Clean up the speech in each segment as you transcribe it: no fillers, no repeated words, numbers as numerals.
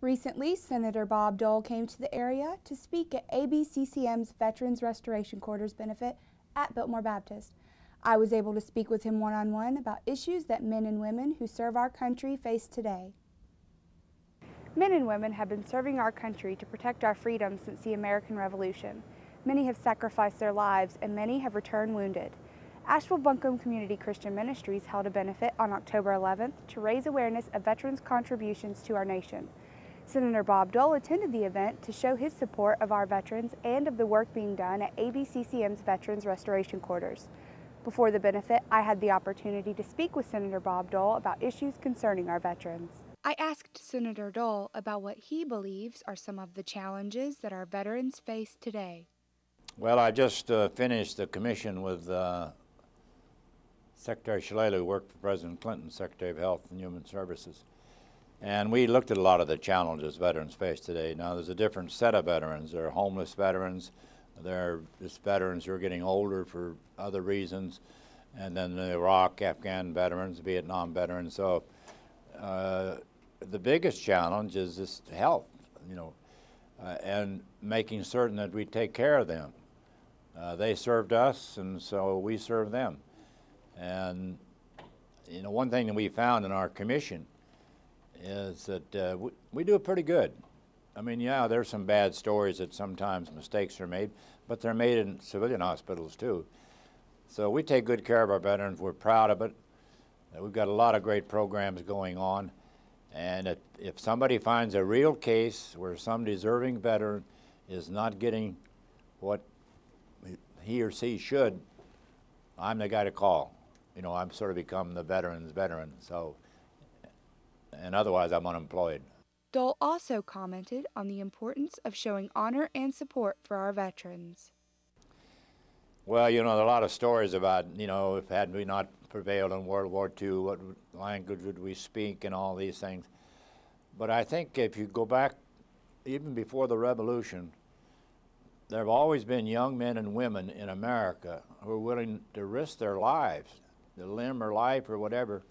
Recently, Senator Bob Dole came to the area to speak at ABCCM's Veterans Restoration Quarters Benefit at Biltmore Baptist. I was able to speak with him one-on-one about issues that men and women who serve our country face today. Men and women have been serving our country to protect our freedom since the American Revolution. Many have sacrificed their lives and many have returned wounded. Asheville-Buncombe Community Christian Ministries held a benefit on October 11th to raise awareness of veterans' contributions to our nation. Senator Bob Dole attended the event to show his support of our veterans and of the work being done at ABCCM's Veterans Restoration Quarters. Before the benefit, I had the opportunity to speak with Senator Bob Dole about issues concerning our veterans. I asked Senator Dole about what he believes are some of the challenges that our veterans face today. Well, I just finished the commission with Secretary Shalala, who worked for President Clinton, Secretary of Health and Human Services. And we looked at a lot of the challenges veterans face today. Now, there's a different set of veterans. There are homeless veterans. There are just veterans who are getting older for other reasons. And then the Iraq, Afghan veterans, Vietnam veterans. So the biggest challenge is this health, and making certain that we take care of them. They served us, and so we serve them. And, one thing that we found in our commission is that we do it pretty good. I mean, yeah, there's some bad stories that sometimes mistakes are made, but they're made in civilian hospitals too. So we take good care of our veterans. We're proud of it. We've got a lot of great programs going on. And if somebody finds a real case where some deserving veteran is not getting what he or she should, I'm the guy to call. I've sort of become the veteran's veteran. So, and otherwise I'm unemployed. Dole also commented on the importance of showing honor and support for our veterans. Well, there are a lot of stories about, if had we not prevailed in World War II, what language would we speak and all these things. But I think if you go back, even before the Revolution, there have always been young men and women in America who are willing to risk their lives, the limb or life or whatever,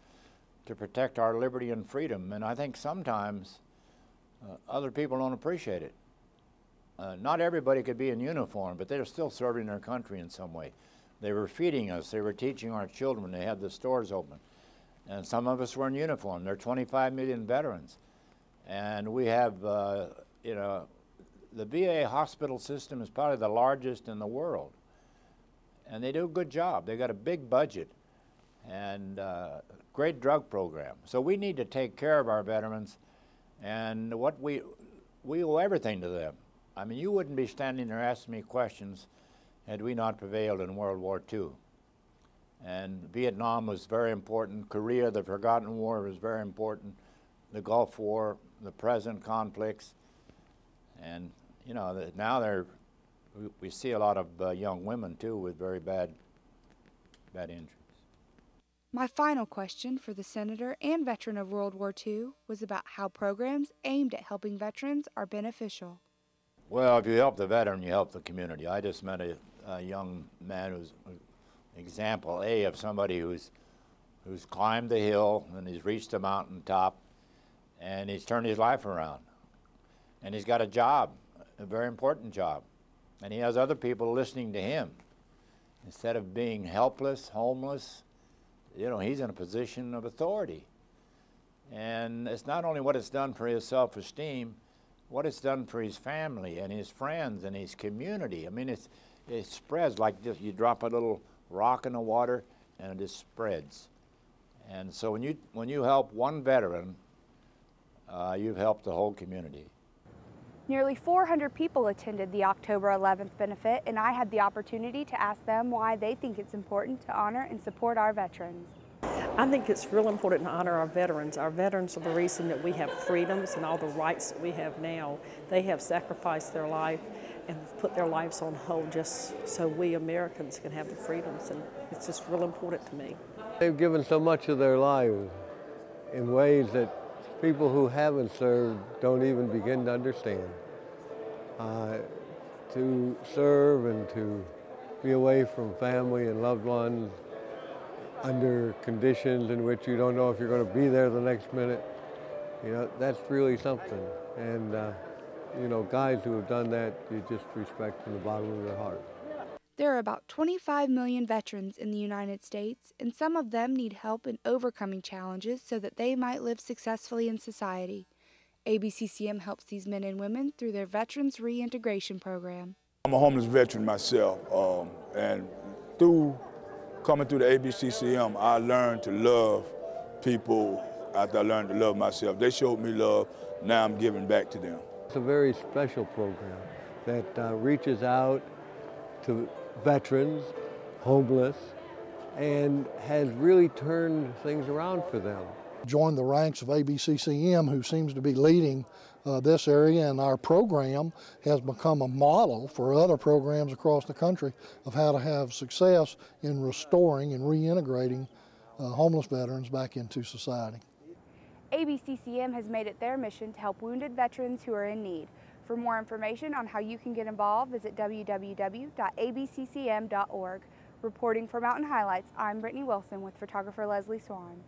to protect our liberty and freedom. And I think sometimes other people don't appreciate it. Not everybody could be in uniform, but they're still serving their country in some way. They were feeding us, they were teaching our children, they had the stores open. And some of us were in uniform. There are 25 million veterans. And we have, the VA hospital system is probably the largest in the world. And they do a good job. They've got a big budget and great drug program. So we need to take care of our veterans, and we owe everything to them. I mean, you wouldn't be standing there asking me questions had we not prevailed in World War II. And Vietnam was very important. Korea, the Forgotten War, was very important. The Gulf War, the present conflicts. And, now we see a lot of young women, too, with very bad injuries. My final question for the Senator and veteran of World War II was about how programs aimed at helping veterans are beneficial. Well, if you help the veteran, you help the community. I just met a young man who's an example A of somebody who's climbed the hill and he's reached the mountaintop and he's turned his life around. And he's got a job, a very important job. And he has other people listening to him. Instead of being helpless, homeless, he's in a position of authority. And it's not only what it's done for his self-esteem, what it's done for his family and his friends and his community. I mean, it spreads like this. You drop a little rock in the water and it just spreads. And so when you help one veteran, you've helped the whole community. Nearly 400 people attended the October 11th benefit, and I had the opportunity to ask them why they think it's important to honor and support our veterans. I think it's real important to honor our veterans. Our veterans are the reason that we have freedoms and all the rights that we have now. They have sacrificed their life and put their lives on hold just so we Americans can have the freedoms, and it's just real important to me. They've given so much of their lives in ways that people who haven't served don't even begin to understand. To serve and to be away from family and loved ones under conditions in which you don't know if you're going to be there the next minute, that's really something. And, you know, guys who have done that, you just respect from the bottom of their heart. There are about 25 million veterans in the United States, and some of them need help in overcoming challenges so that they might live successfully in society. ABCCM helps these men and women through their Veterans Reintegration Program. I'm a homeless veteran myself, and coming through the ABCCM, I learned to love people after I learned to love myself. They showed me love, now I'm giving back to them. It's a very special program that reaches out to veterans, homeless, and has really turned things around for them. Joined the ranks of ABCCM, who seems to be leading this area, and our program has become a model for other programs across the country of how to have success in restoring and reintegrating homeless veterans back into society. ABCCM has made it their mission to help wounded veterans who are in need. For more information on how you can get involved, visit www.abccm.org. Reporting for Mountain Highlights, I'm Brittany Wilson with photographer Leslie Swann.